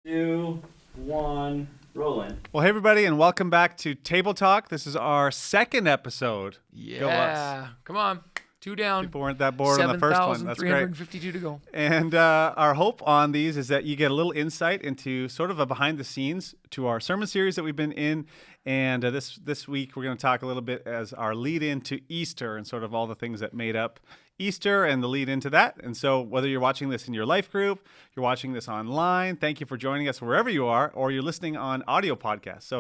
2, 1, rolling. Well, hey, everybody, and welcome back to Table Talk. This is our second episode. Go us. Yeah. Come on. 2 down. People weren't that bored on the first one. That's great. 7,352 to go. And our hope on these is that you get a little insight into sort of a behind the scenes to our sermon series that we've been in. And this week, we're going to talk a little bit as our lead into Easter and sort of all the things that made up Easter and the lead into that. And so whether you're watching this in your life group, you're watching this online, thank you for joining us wherever you are, or you're listening on audio podcasts.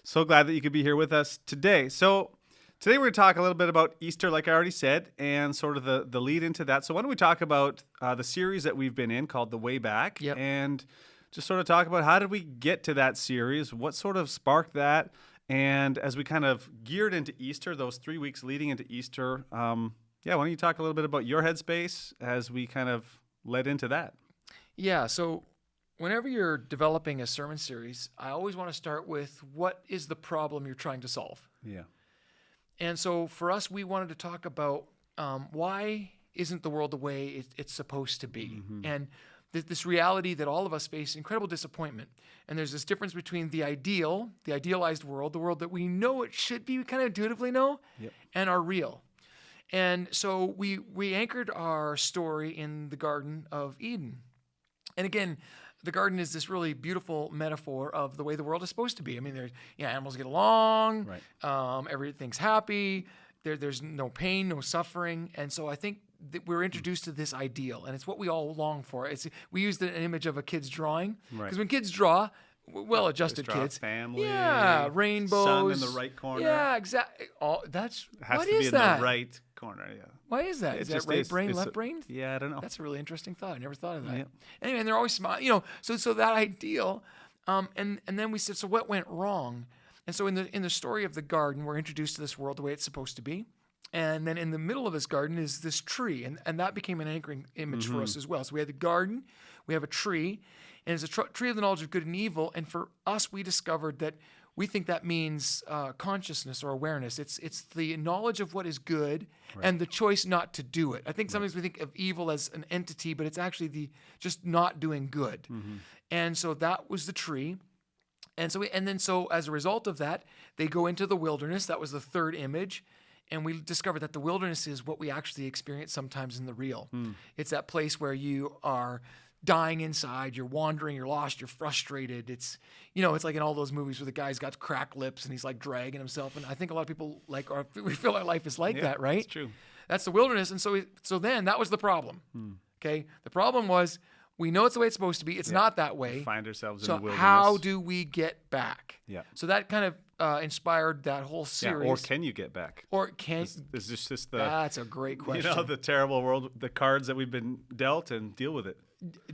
So glad that you could be here with us today. So today we're going to talk a little bit about Easter, like I already said, and sort of the lead into that. So why don't we talk about the series that we've been in called The Way Back, Yep. and just sort of talk about how did we get to that series, what sort of sparked that, and as we kind of geared into Easter, those 3 weeks leading into Easter, why don't you talk a little bit about your headspace as we kind of led into that? Yeah. So whenever you're developing a sermon series, I always want to start with what is the problem you're trying to solve? Yeah. And so for us, we wanted to talk about why isn't the world the way it's supposed to be? Mm-hmm. And this reality that all of us face incredible disappointment. And there's this difference between the idealized world, the world that we know it should be, we kind of intuitively know, Yep. and our real. And so we anchored our story in the Garden of Eden. And again, the garden is this really beautiful metaphor of the way the world is supposed to be. I mean, animals get along, Right. Everything's happy, there's no pain, no suffering. And so I think that we're introduced to this ideal, and it's what we all long for. We used an image of a kid's drawing, Right. because when kids draw, well-adjusted Just draw kids, family, yeah, rainbows, sun in the right corner. yeah, exactly. What Has to is be in that? the right corner, yeah. Why is that? It Is that just right is. brain, It's left brain? Yeah, I don't know. That's a really interesting thought. I never thought of that. Yeah. Anyway, and they're always smiling, so that ideal. And then we said, so what went wrong? And so in the story of the garden, we're introduced to this world the way it's supposed to be. And then in the middle of this garden is this tree. And that became an anchoring image for us as well. So we had the garden, we have a tree, and it's a tree of the knowledge of good and evil. And for us, we discovered that we think that means consciousness or awareness. It's the knowledge of what is good and the choice not to do it. I think sometimes we think of evil as an entity, but it's actually the just not doing good. Mm-hmm. And so that was the tree. And so as a result of that, they go into the wilderness. That was the third image. And we discovered that the wilderness is what we actually experience sometimes in the real. It's that place where you are dying inside, you're wandering, you're lost, you're frustrated. It's like in all those movies where the guy's got cracked lips and he's like dragging himself. And I think a lot of people we feel our life is like that, right? It's true. That's the wilderness. And so then that was the problem. Okay. The problem was we know it's the way it's supposed to be. It's not that way. We find ourselves in So the wilderness. how do we get back? Yeah. So that kind of inspired that whole series. Or can you get back? Or can Is this just the That's a great question. the terrible world, the cards that we've been dealt, and deal with it,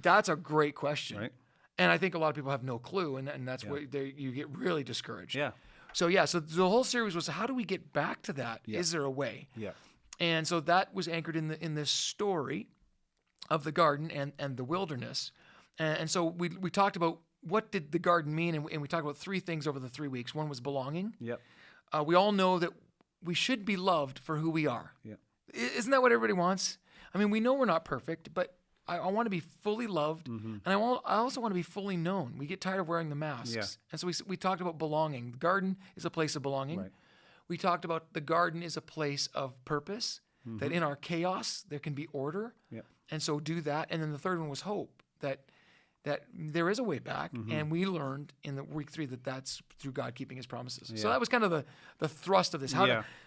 That's a great question. right? And I think a lot of people have no clue, and that's where you get really discouraged. Yeah. So so the whole series was how do we get back to that? Is there a way? Yeah. And so that was anchored in this story of the garden and the wilderness. And so we talked about what did the garden mean, and we talked about 3 things over the 3 weeks. One was belonging. Yep. We all know that we should be loved for who we are. Yeah. Isn't that what everybody wants? I mean, we know we're not perfect, but I want to be fully loved, and I also want to be fully known. We get tired of wearing the masks. Yeah. And so we talked about belonging. The garden is a place of belonging. Right. We talked about the garden is a place of purpose, that in our chaos there can be order. Yep. And so do that. And then the third one was hope, that there is a way back. And we learned in the week 3 that that's through God keeping his promises. So that was kind of the thrust of this.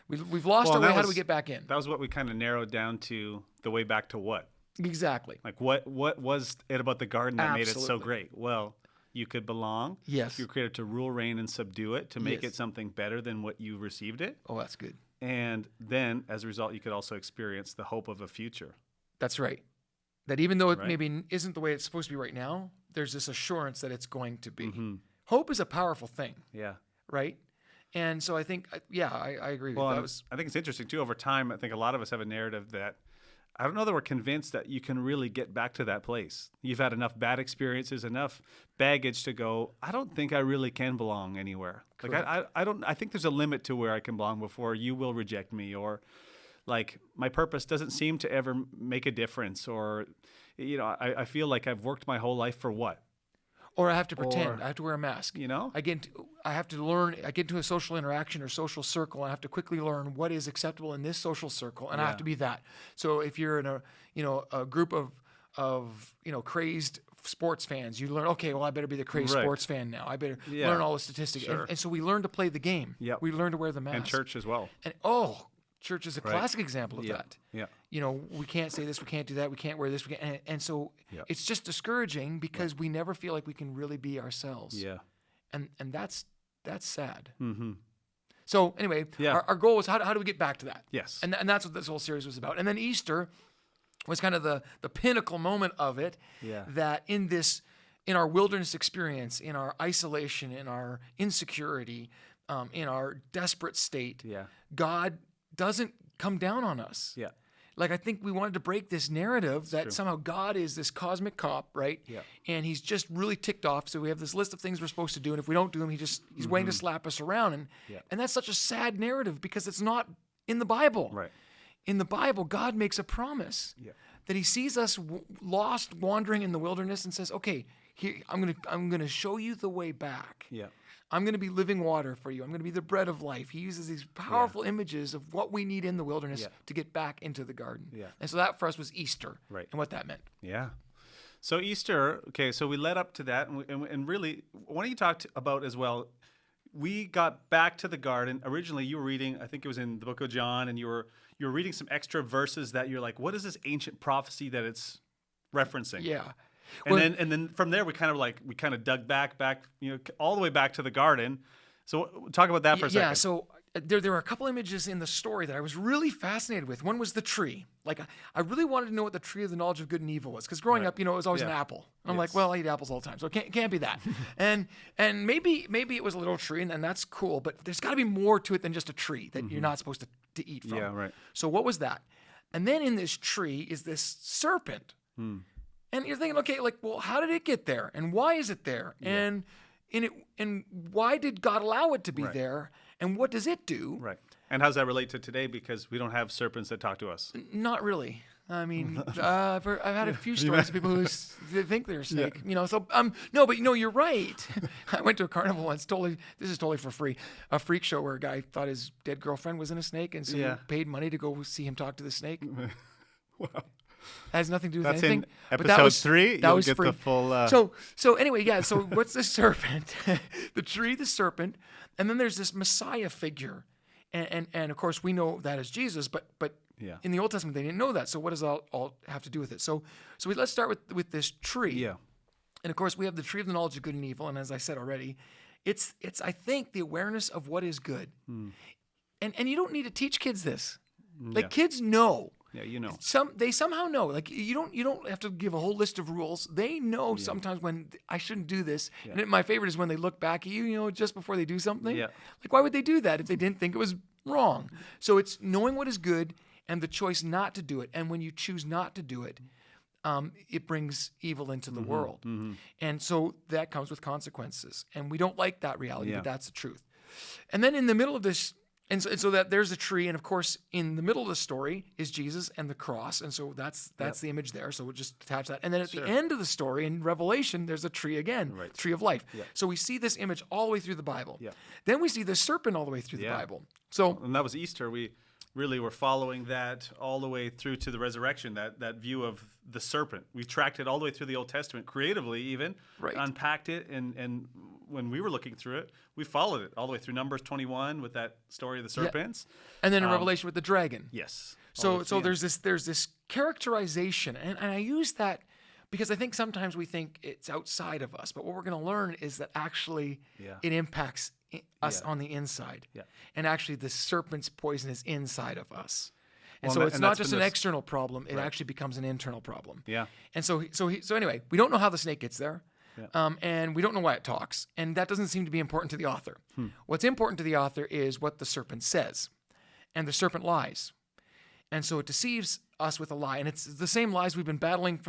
We've lost our way. How do we get back in? That was what we kind of narrowed down to, the way back to what? Exactly. Like what was it about the garden that made it so Absolutely. great? Well, you could belong. Yes. You were created to rule, reign, and subdue it, to make Yes. it something better than what you received it. Oh, that's good. And then, as a result, you could also experience the hope of a future. That's right. That even though it Right. maybe isn't the way it's supposed to be right now, there's this assurance that it's going to be. Mm-hmm. Hope is a powerful thing, Yeah. right? And so I think, I agree with Well, you. and I think it's interesting, too, over time, I think a lot of us have a narrative that I don't know that we're convinced that you can really get back to that place. You've had enough bad experiences, enough baggage to go, I don't think I really can belong anywhere. Like I think there's a limit to where I can belong before you will reject me, or like my purpose doesn't seem to ever make a difference, or I feel like I've worked my whole life for what? Or I have to pretend. Or- I have to wear a mask. You know? I have to learn. I get into a social interaction or social circle. And I have to quickly learn what is acceptable in this social circle, and I have to be that. So if you're in a group of crazed sports fans, you learn. Okay, well I better be the crazed Right. sports fan now. I better Yeah. learn all the statistics. Sure. And so we learn to play the game. Yep. We learn to wear the mask. And church as well. And church is a Right. classic example of Yeah. that. Yeah. We can't say this, we can't do that, we can't wear this, and so Yeah. it's just discouraging because we never feel like we can really be ourselves. Yeah. And that's sad. Mm-hmm. So anyway, Yeah. our goal was how do we get back to that? Yes. And that's what this whole series was about. And then Easter was kind of the pinnacle moment of it. Yeah. That in our wilderness experience, in our isolation, in our insecurity, in our desperate state, Yeah. God doesn't come down on us. Yeah. Like, I think we wanted to break this narrative that somehow God is this cosmic cop, right? Yeah. And he's just really ticked off. So we have this list of things we're supposed to do, and if we don't do them, he's waiting to slap us around. And Yeah. and that's such a sad narrative because it's not in the Bible. Right. In the Bible, God makes a promise Yeah. that he sees us lost, wandering in the wilderness, and says, "Okay, here I'm gonna show you the way back. Yeah. I'm going to be living water for you. I'm going to be the bread of life." He uses these powerful images of what we need in the wilderness Yeah. to get back into the garden. Yeah. And so that for us was Easter, Right. and what that meant. Yeah. So Easter, okay, so we led up to that, and really, why don't you talk about as well, we got back to the garden. Originally, you were reading, I think it was in the book of John, and you were reading some extra verses that you're like, what is this ancient prophecy that it's referencing? Yeah. And Well, then from there, we kind of dug back, all the way back to the garden. So talk about that for a second. yeah, so there were a couple images in the story that I was really fascinated with. One was the tree. Like, I really wanted to know what the tree of the knowledge of good and evil was, because growing Right. up, it was always an Yeah. apple. I'm Yes. like, well, I eat apples all the time, so it can't be that. and maybe it was a little tree, and that's cool, but there's got to be more to it than just a tree that you're not supposed to eat from. Yeah, right. So what was that? And then in this tree is this serpent. And you're thinking, okay, like, well, how did it get there? And why is it there? And why did God allow it to be Right. there? And what does it do? Right. And how does that relate to today? Because we don't have serpents that talk to us. Not really. I mean, I've had a few stories of people who think they're a snake. So no, but you're right. I went to a carnival once. This is totally for free. A freak show where a guy thought his dead girlfriend was in a snake, and so he paid money to go see him talk to the snake. Wow. Has nothing to do with That's anything. in but episode 3. That You'll was get free. the full. So anyway, yeah. So what's the serpent? The tree, the serpent, and then there's this Messiah figure, and of course we know that as Jesus, but Yeah. in the Old Testament they didn't know that. So what does that all have to do with it? So let's start with this tree. Yeah. And of course we have the tree of the knowledge of good and evil, and as I said already, it's I think the awareness of what is good, and you don't need to teach kids this. Like, Yeah. kids know. Yeah, you know. They somehow know. Like, you don't have to give a whole list of rules. They know sometimes when I shouldn't do this. Yeah. And my favorite is when they look back at you, just before they do something. Yeah. Like, why would they do that if they didn't think it was wrong? So it's knowing what is good and the choice not to do it. And when you choose not to do it, it brings evil into the world. And so that comes with consequences. And we don't like that reality, Yeah. but that's the truth. And then in the middle of this, and so that there's a tree, and of course in the middle of the story is Jesus and the cross, and so that's the image there. So we'll just attach that. And then at the end of the story in Revelation, there's a tree again, Right. tree of life. Yeah. So we see this image all the way through the Bible. Yeah. Then we see the serpent all the way through the Yeah. Bible. So And that was Easter. We really were following that all the way through to the resurrection, that view of the serpent. We tracked it all the way through the Old Testament, creatively even, Right. unpacked it, and when we were looking through it, we followed it all the way through Numbers 21 with that story of the serpents. and then in Revelation with the dragon. Yes. all the So way to the end. there's this characterization, and I use that because I think sometimes we think it's outside of us, but what we're going to learn is that actually Yeah. it impacts us Yeah. on the inside, Yeah. and actually the serpent's poison is inside of us, and Well, so and it's and not that's just been an this- external problem; it Right. actually becomes an internal problem. Yeah. And so anyway, we don't know how the snake gets there. Yeah. And we don't know why it talks, and that doesn't seem to be important to the author. What's important to the author is what the serpent says, and the serpent lies, and so it deceives us with a lie, and it's the same lies we've been battling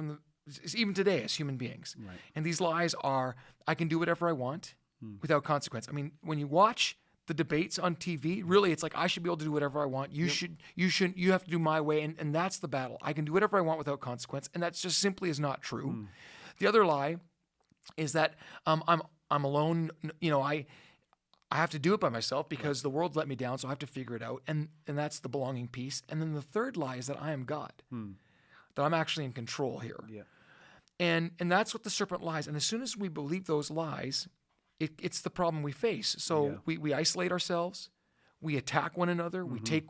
even today as human beings. Right. And these lies are: I can do whatever I want without consequence. I mean, when you watch the debates on TV, really, it's like I should be able to do whatever I want. You shouldn't. You have to do my way, and that's the battle. I can do whatever I want without consequence, and that just simply is not true. The other lie is that I'm alone. I have to do it by myself because the world's let me down, so I have to figure it out. And that's the belonging piece. And then the third lie is that I am God, that I'm actually in control here. Yeah. And that's what the serpent lies. And as soon as we believe those lies, it's the problem we face. So we isolate ourselves, we attack one another, we take,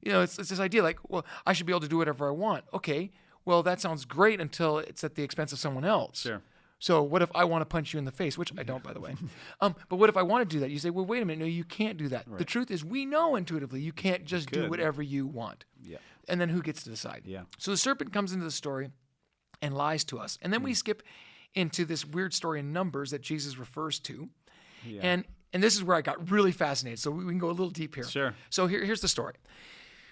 it's this idea like, well, I should be able to do whatever I want. Okay, well, that sounds great until it's at the expense of someone else. Sure. So what if I want to punch you in the face, which I don't, by the way. But what if I want to do that? You say, well, wait a minute. No, you can't do that. Right. The truth is we know intuitively you can't just do whatever you want. Yeah. And then who gets to decide? Yeah. So the serpent comes into the story and lies to us. And then we skip into this weird story in Numbers that Jesus refers to. Yeah. And this is where I got really fascinated. So we can go a little deep here. Sure. So here's the story.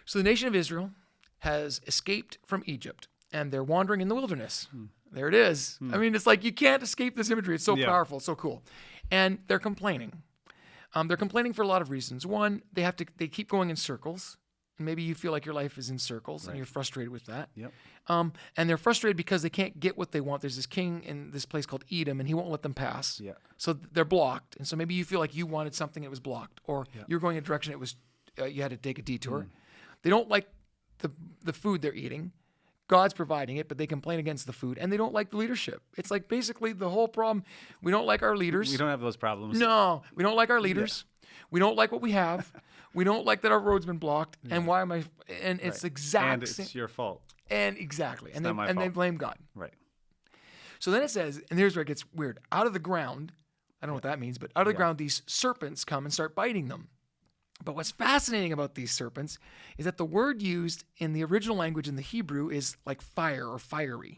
So the nation of Israel has escaped from Egypt, and they're wandering in the wilderness. There it is. I mean, it's like you can't escape this imagery. It's so powerful, so cool. And they're complaining. They're complaining for a lot of reasons. One, they keep going in circles. And maybe you feel like your life is in circles and you're frustrated with that. Yep. And they're frustrated because they can't get what they want. There's this king in this place called Edom, and he won't let them pass. Yeah. So they're blocked. And so maybe you feel like you wanted something, it was blocked. Or you're going in a direction, it was you had to take a detour. They don't like the food they're eating. God's providing it, but they complain against the food, and they don't like the leadership. It's like basically the whole problem. We don't like our leaders. We don't have those problems. No, we don't like our leaders. Yeah. We don't like what we have. We don't like that our road's been blocked. Yeah. And why am I? And it's and it's your fault. And exactly. It's and they blame God. Right. So then it says, and here's where it gets weird. Out of the ground, I don't know what that means, but out of the ground, these serpents come and start biting them. But what's fascinating about these serpents is that the word used in the original language in the Hebrew is like fire or fiery.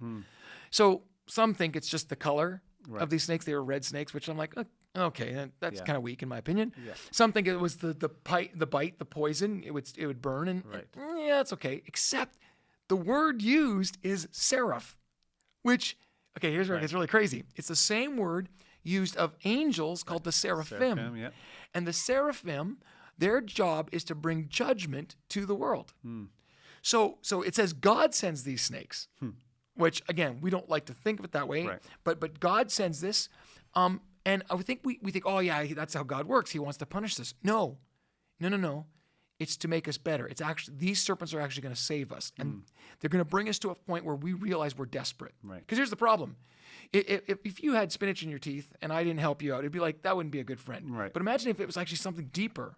So some think it's just the color of these snakes. They were red snakes, which I'm like, okay, that's kind of weak in my opinion. Yeah. Some think it was the bite, the poison. It would burn, and yeah, it's okay. Except the word used is seraph, which here's where it gets really crazy. It's the same word used of angels called the seraphim. Yeah. And the seraphim, their job is to bring judgment to the world. So it says God sends these snakes, which again, we don't like to think of it that way, but God sends this. And I think we think, oh yeah, that's how God works. He wants to punish this. No. It's to make us better. It's actually, these serpents are actually going to save us. And they're going to bring us to a point where we realize we're desperate. Because here's the problem. If you had spinach in your teeth and I didn't help you out, it'd be like, that wouldn't be a good friend. Right. But imagine if it was actually something deeper,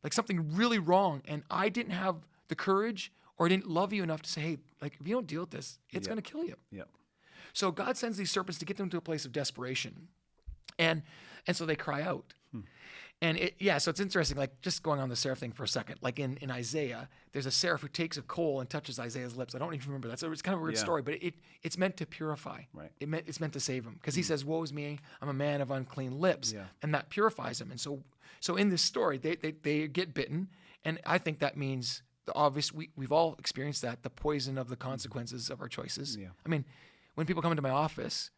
like something really wrong, and I didn't have the courage or I didn't love you enough to say, hey, like if you don't deal with this, it's going to kill you. Yep. So God sends these serpents to get them to a place of desperation. And so they cry out. And so it's interesting, like just going on the seraph thing for a second, like in Isaiah, there's a seraph who takes a coal and touches Isaiah's lips. I don't even remember that. So it's kind of a weird story, but it's meant to purify. Right. It's meant to save him. Because he says, woe is me, I'm a man of unclean lips. Yeah. And that purifies him. And so in this story, they get bitten. And I think that means the obvious, we've all experienced that, the poison of the consequences of our choices. Yeah. I mean, when people come into my office,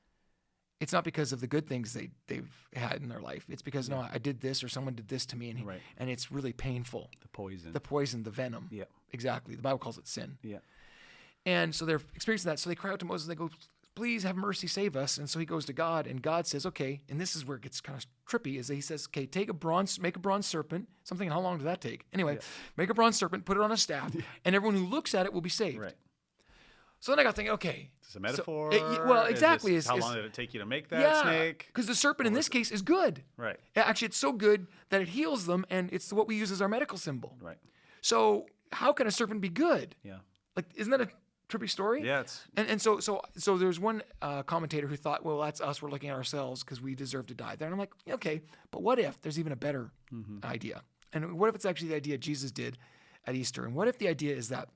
it's not because of the good things they've had in their life. It's because, no, I did this or someone did this to me, and it's really painful. The poison, the venom. Yeah. Exactly. The Bible calls it sin. Yeah. And so they're experiencing that. So they cry out to Moses. They go, please have mercy, save us. And so he goes to God, and God says, okay, and this is where it gets kind of trippy, is that he says, okay, make a bronze serpent. Something, how long did that take? Anyway, make a bronze serpent, put it on a staff, and everyone who looks at it will be saved. Right. So then I got thinking, okay. Is this a metaphor? Well, exactly. How long did it take you to make that snake? Because the serpent in this case is good. Right. Actually, it's so good that it heals them, and it's what we use as our medical symbol. Right. So how can a serpent be good? Yeah. Like, isn't that a trippy story? Yeah. And so there's one commentator who thought, well, that's us. We're looking at ourselves because we deserve to die there. And I'm like, okay, but what if there's even a better idea? And what if it's actually the idea Jesus did at Easter? And what if the idea is that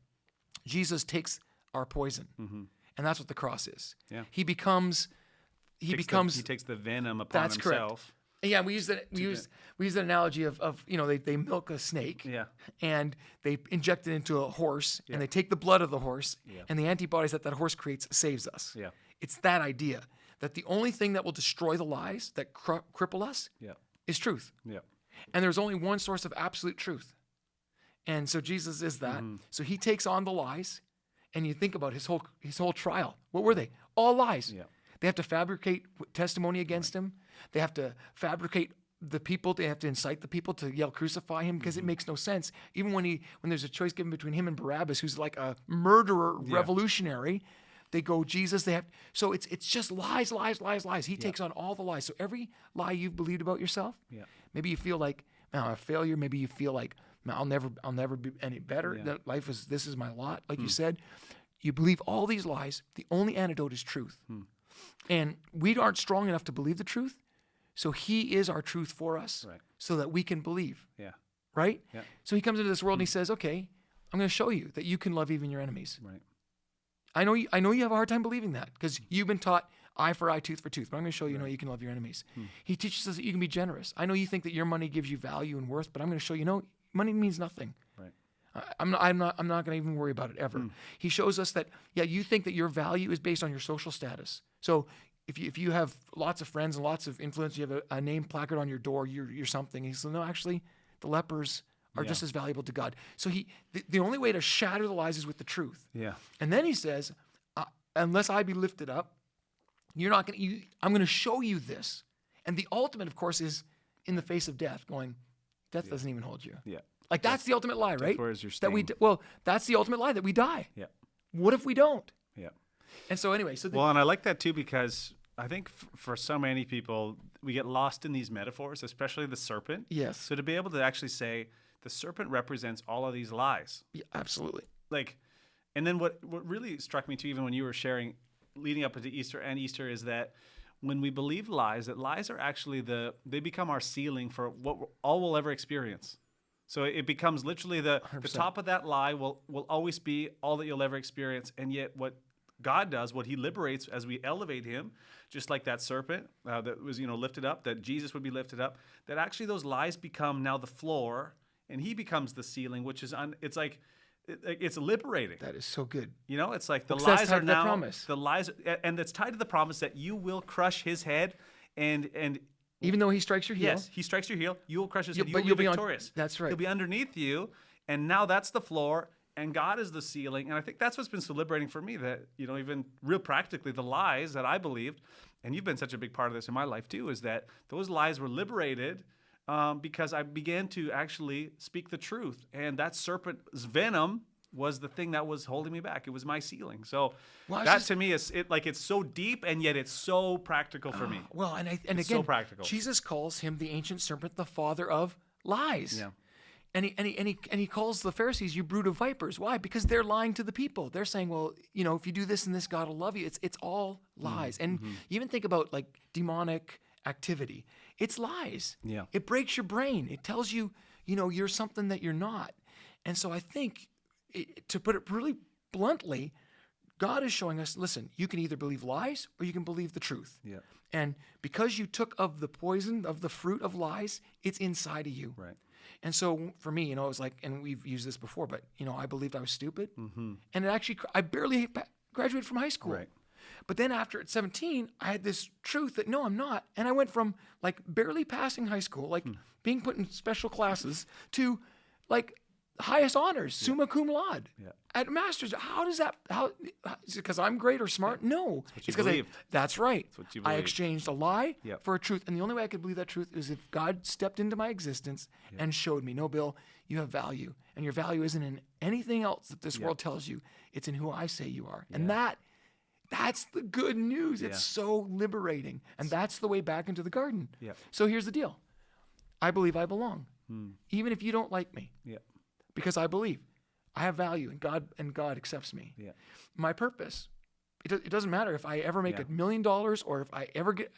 Jesus takes our poison, and that's what the cross is. Yeah. He takes the venom upon himself. Correct. Yeah, we use that analogy of they milk a snake, and they inject it into a horse, and they take the blood of the horse, and the antibodies that horse creates saves us. Yeah. It's that idea that the only thing that will destroy the lies that cripple us is truth. Yeah. And there's only one source of absolute truth, and so Jesus is that. So he takes on the lies. And you think about his whole trial. What were they? All lies. Yeah. They have to fabricate testimony against him. They have to fabricate the people. They have to incite the people to yell, crucify him, because it makes no sense. Even when there's a choice given between him and Barabbas, who's like a murderer revolutionary, they go, Jesus. So it's just lies, lies, lies, lies. He takes on all the lies. So every lie you've believed about yourself, maybe you feel like, man, I'm a failure. Maybe you feel like, man, I'll never be any better. That this is my lot. Like you said, you believe all these lies. The only antidote is truth. And we aren't strong enough to believe the truth. So he is our truth for us, so that we can believe. Yeah. Right? Yeah. So he comes into this world and he says, okay, I'm going to show you that you can love even your enemies. Right. I know you have a hard time believing that, because you've been taught eye for eye, tooth for tooth. But I'm going to show you, you can love your enemies. He teaches us that you can be generous. I know you think that your money gives you value and worth, but I'm going to show you, money means nothing. Right. I'm not going to even worry about it ever. He shows us that, you think that your value is based on your social status. So if you have lots of friends and lots of influence, you have a name placard on your door, you're something. He says, no, actually, the lepers are just as valuable to God. So the only way to shatter the lies is with the truth. Yeah. And then he says, unless I be lifted up, I'm going to show you this. And the ultimate, of course, is in the face of death, going, death doesn't even hold you. Yeah. Like that's the ultimate lie, right? Where's your that sting? That's the ultimate lie, that we die. Yeah. What if we don't? Yeah. And so anyway, well, and I like that too, because I think for so many people, we get lost in these metaphors, especially the serpent. Yes. So to be able to actually say the serpent represents all of these lies. Yeah, absolutely. And then what really struck me too, even when you were sharing leading up into Easter and Easter, is that when we believe lies, that lies are actually they become our ceiling for all we'll ever experience. So it becomes literally the top of that lie will always be all that you'll ever experience. And yet what God does, what he liberates as we elevate him, just like that serpent that was lifted up, that Jesus would be lifted up, that actually those lies become now the floor, and he becomes the ceiling, which is it's liberating. That is so good. It's like the Because that's lies tied are to the now promise. the lies, and it's tied to the promise that you will crush his head, and even though he strikes your heel. yes, he strikes your heel, you will crush his head. but You'll be you'll be victorious. that's right. He'll be underneath you, and now that's the floor, and God is the ceiling. And I think that's what's been so liberating for me, that even real practically the lies that I believed, and you've been such a big part of this in my life too, is that those lies were liberated. Because I began to actually speak the truth, and that serpent's venom was the thing that was holding me back. It was my ceiling. So to me is it's so deep, and yet it's so practical for me. Well, and again, so practical. Jesus calls him, the ancient serpent, the father of lies. Yeah. And he calls the Pharisees, you brood of vipers. Why? Because they're lying to the people. They're saying, well, if you do this and this, God will love you. It's all lies. And you even think about demonic activity. It's lies. Yeah. It breaks your brain. It tells you, you're something that you're not. And so I think, to put it really bluntly, God is showing us, listen, you can either believe lies or you can believe the truth. Yeah. And because you took of the poison, of the fruit of lies, it's inside of you. Right. And so for me, it was like, and we've used this before, but, I believed I was stupid. And I barely graduated from high school. Right. But then after at 17, I had this truth that, no, I'm not. And I went from barely passing high school, being put in special classes, to highest honors, summa cum laude, at master's. How does that, is it because I'm great or smart? No. It's because that's right. That's what you I believe. exchanged a lie for a truth. And the only way I could believe that truth is if God stepped into my existence and showed me, no, Bill, you have value. And your value isn't in anything else that this world tells you. It's in who I say you are. And that's the good news. It's so liberating. And that's the way back into the garden. Yeah. So here's the deal. I believe I belong. Even if you don't like me. Yeah. Because I believe I have value, and God accepts me. Yeah. My purpose, it doesn't matter if I ever make $1 million or if I ever get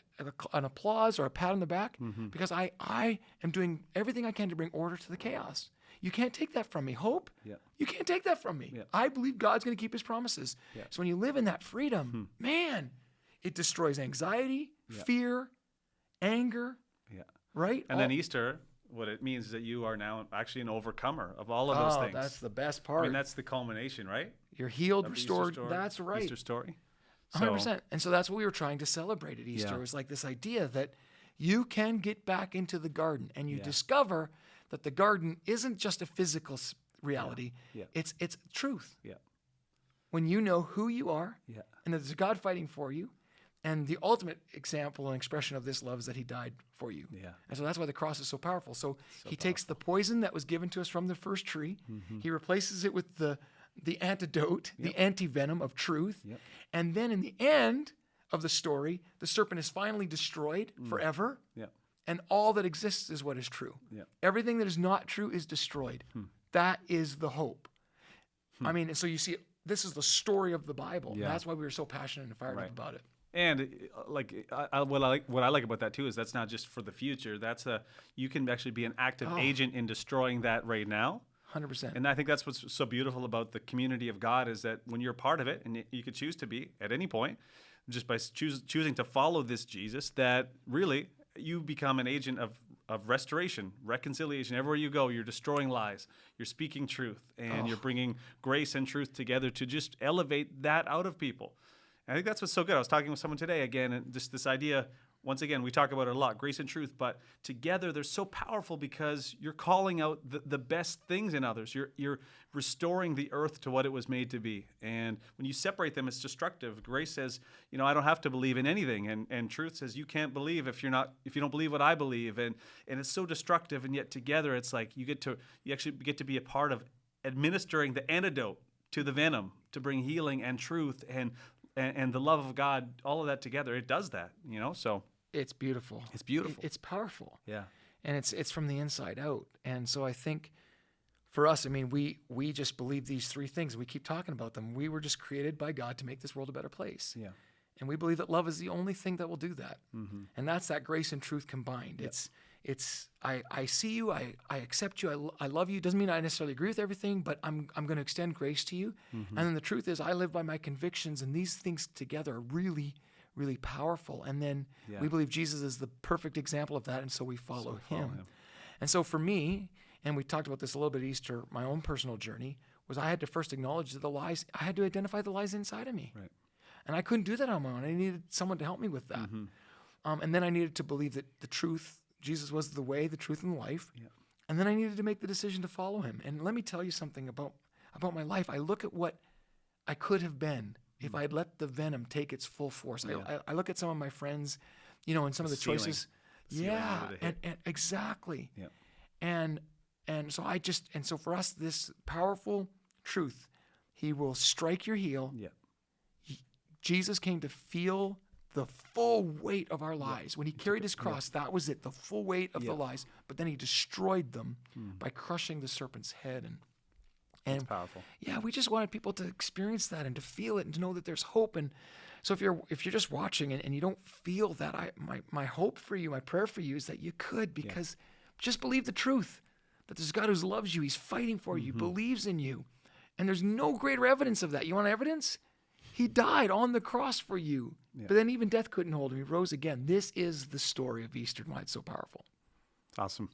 an applause or a pat on the back, because I am doing everything I can to bring order to the chaos. You can't take that from me. Hope, you can't take that from me. I believe God's going to keep his promises. So when you live in that freedom, man, it destroys anxiety, fear, anger, right? And then Easter, what it means is that you are now actually an overcomer of all of those things. That's the best part. I mean, that's the culmination, right? You're healed, Of the restored. Easter story, That's right. Easter story. 100%. And so that's what we were trying to celebrate at Easter. It was like this idea that you can get back into the garden, and you discover that the garden isn't just a physical reality. It's truth. Yeah. When you know who you are, Yeah. and there's a God fighting for you, And the ultimate example and expression of this love is that he died for you. Yeah. And so that's why the cross is so powerful. So he takes the poison that was given to us from the first tree, he replaces it with the antidote, the anti-venom of truth. Yep. And then in the end of the story, the serpent is finally destroyed forever. Yeah. And all that exists is what is true. Yeah. Everything that is not true is destroyed. That is the hope. I mean, and so you see, this is the story of the Bible. Yeah. That's why we were so passionate and fired up about it. And what I like about that too is that's not just for the future. You can actually be an active agent in destroying that right now. 100%. And I think that's what's so beautiful about the community of God is that when you're part of it, and you could choose to be at any point, just by choosing to follow this Jesus, that really you become an agent of restoration, reconciliation. Everywhere you go, you're destroying lies, you're speaking truth, and you're bringing grace and truth together to just elevate that out of people. And I think that's what's so good. I was talking with someone today again, and just this idea, once again, we talk about it a lot, grace and truth, but together they're so powerful because you're calling out the best things in others. You're restoring the earth to what it was made to be. And when you separate them, it's destructive. Grace says, I don't have to believe in anything. And truth says, you can't believe if you don't believe what I believe. And it's so destructive. And yet together, it's like you actually get to be a part of administering the antidote to the venom, to bring healing and truth and the love of God, all of that together. It does that, so. It's beautiful. It's beautiful. It's powerful. Yeah. And it's from the inside out. And so I think for us, I mean, we just believe these three things. We keep talking about them. We were just created by God to make this world a better place. Yeah. And we believe that love is the only thing that will do that. And that's that grace and truth combined. Yep. I see you, I accept you, I love you. Doesn't mean I necessarily agree with everything, but I'm going to extend grace to you. And then the truth is I live by my convictions, and these things together are really, really powerful. And then we believe Jesus is the perfect example of that, and so we follow him. And so for me, and we talked about this a little bit at Easter, my own personal journey was I had to first acknowledge the lies. I had to identify the lies inside of me. Right. And I couldn't do that on my own. I needed someone to help me with that. And then I needed to believe that the truth, Jesus was the way, the truth, and the life. Yeah. And then I needed to make the decision to follow him. And let me tell you something about my life. I look at what I could have been if I had let the venom take its full force. Yeah. I look at some of my friends, and some of the choices. Yeah, and exactly. Yeah. And so for us, this powerful truth, he will strike your heel. Yeah. Jesus came to feel the full weight of our lies. When he carried his cross, that was it, the full weight of the lies. But then he destroyed them by crushing the serpent's head. And that's powerful. Yeah, we just wanted people to experience that and to feel it and to know that there's hope. And so if you're just watching and you don't feel that, my hope for you, my prayer for you is that you could, because just believe the truth, that there's a God who loves you. He's fighting for you, believes in you. And there's no greater evidence of that. You want evidence? He died on the cross for you. Yeah. But then even death couldn't hold him. He rose again. This is the story of Easter and why it's so powerful. Awesome.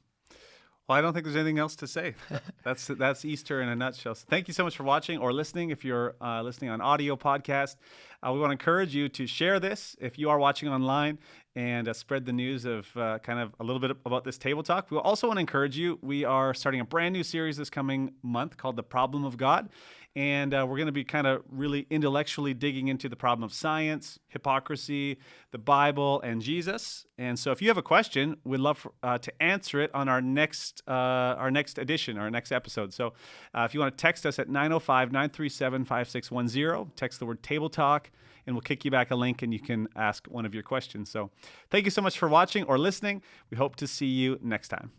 Well, I don't think there's anything else to say. That's Easter in a nutshell. So thank you so much for watching or listening. If you're listening on audio podcast, we want to encourage you to share this if you are watching online and spread the news of kind of a little bit about this table talk. We also want to encourage you. We are starting a brand new series this coming month called The Problem of God. And we're going to be kind of really intellectually digging into the problem of science, hypocrisy, the Bible, and Jesus. And so if you have a question, we'd love to answer it on our next edition, our next episode. So if you want to text us at 905-937-5610, text the word Table Talk, and we'll kick you back a link and you can ask one of your questions. So thank you so much for watching or listening. We hope to see you next time.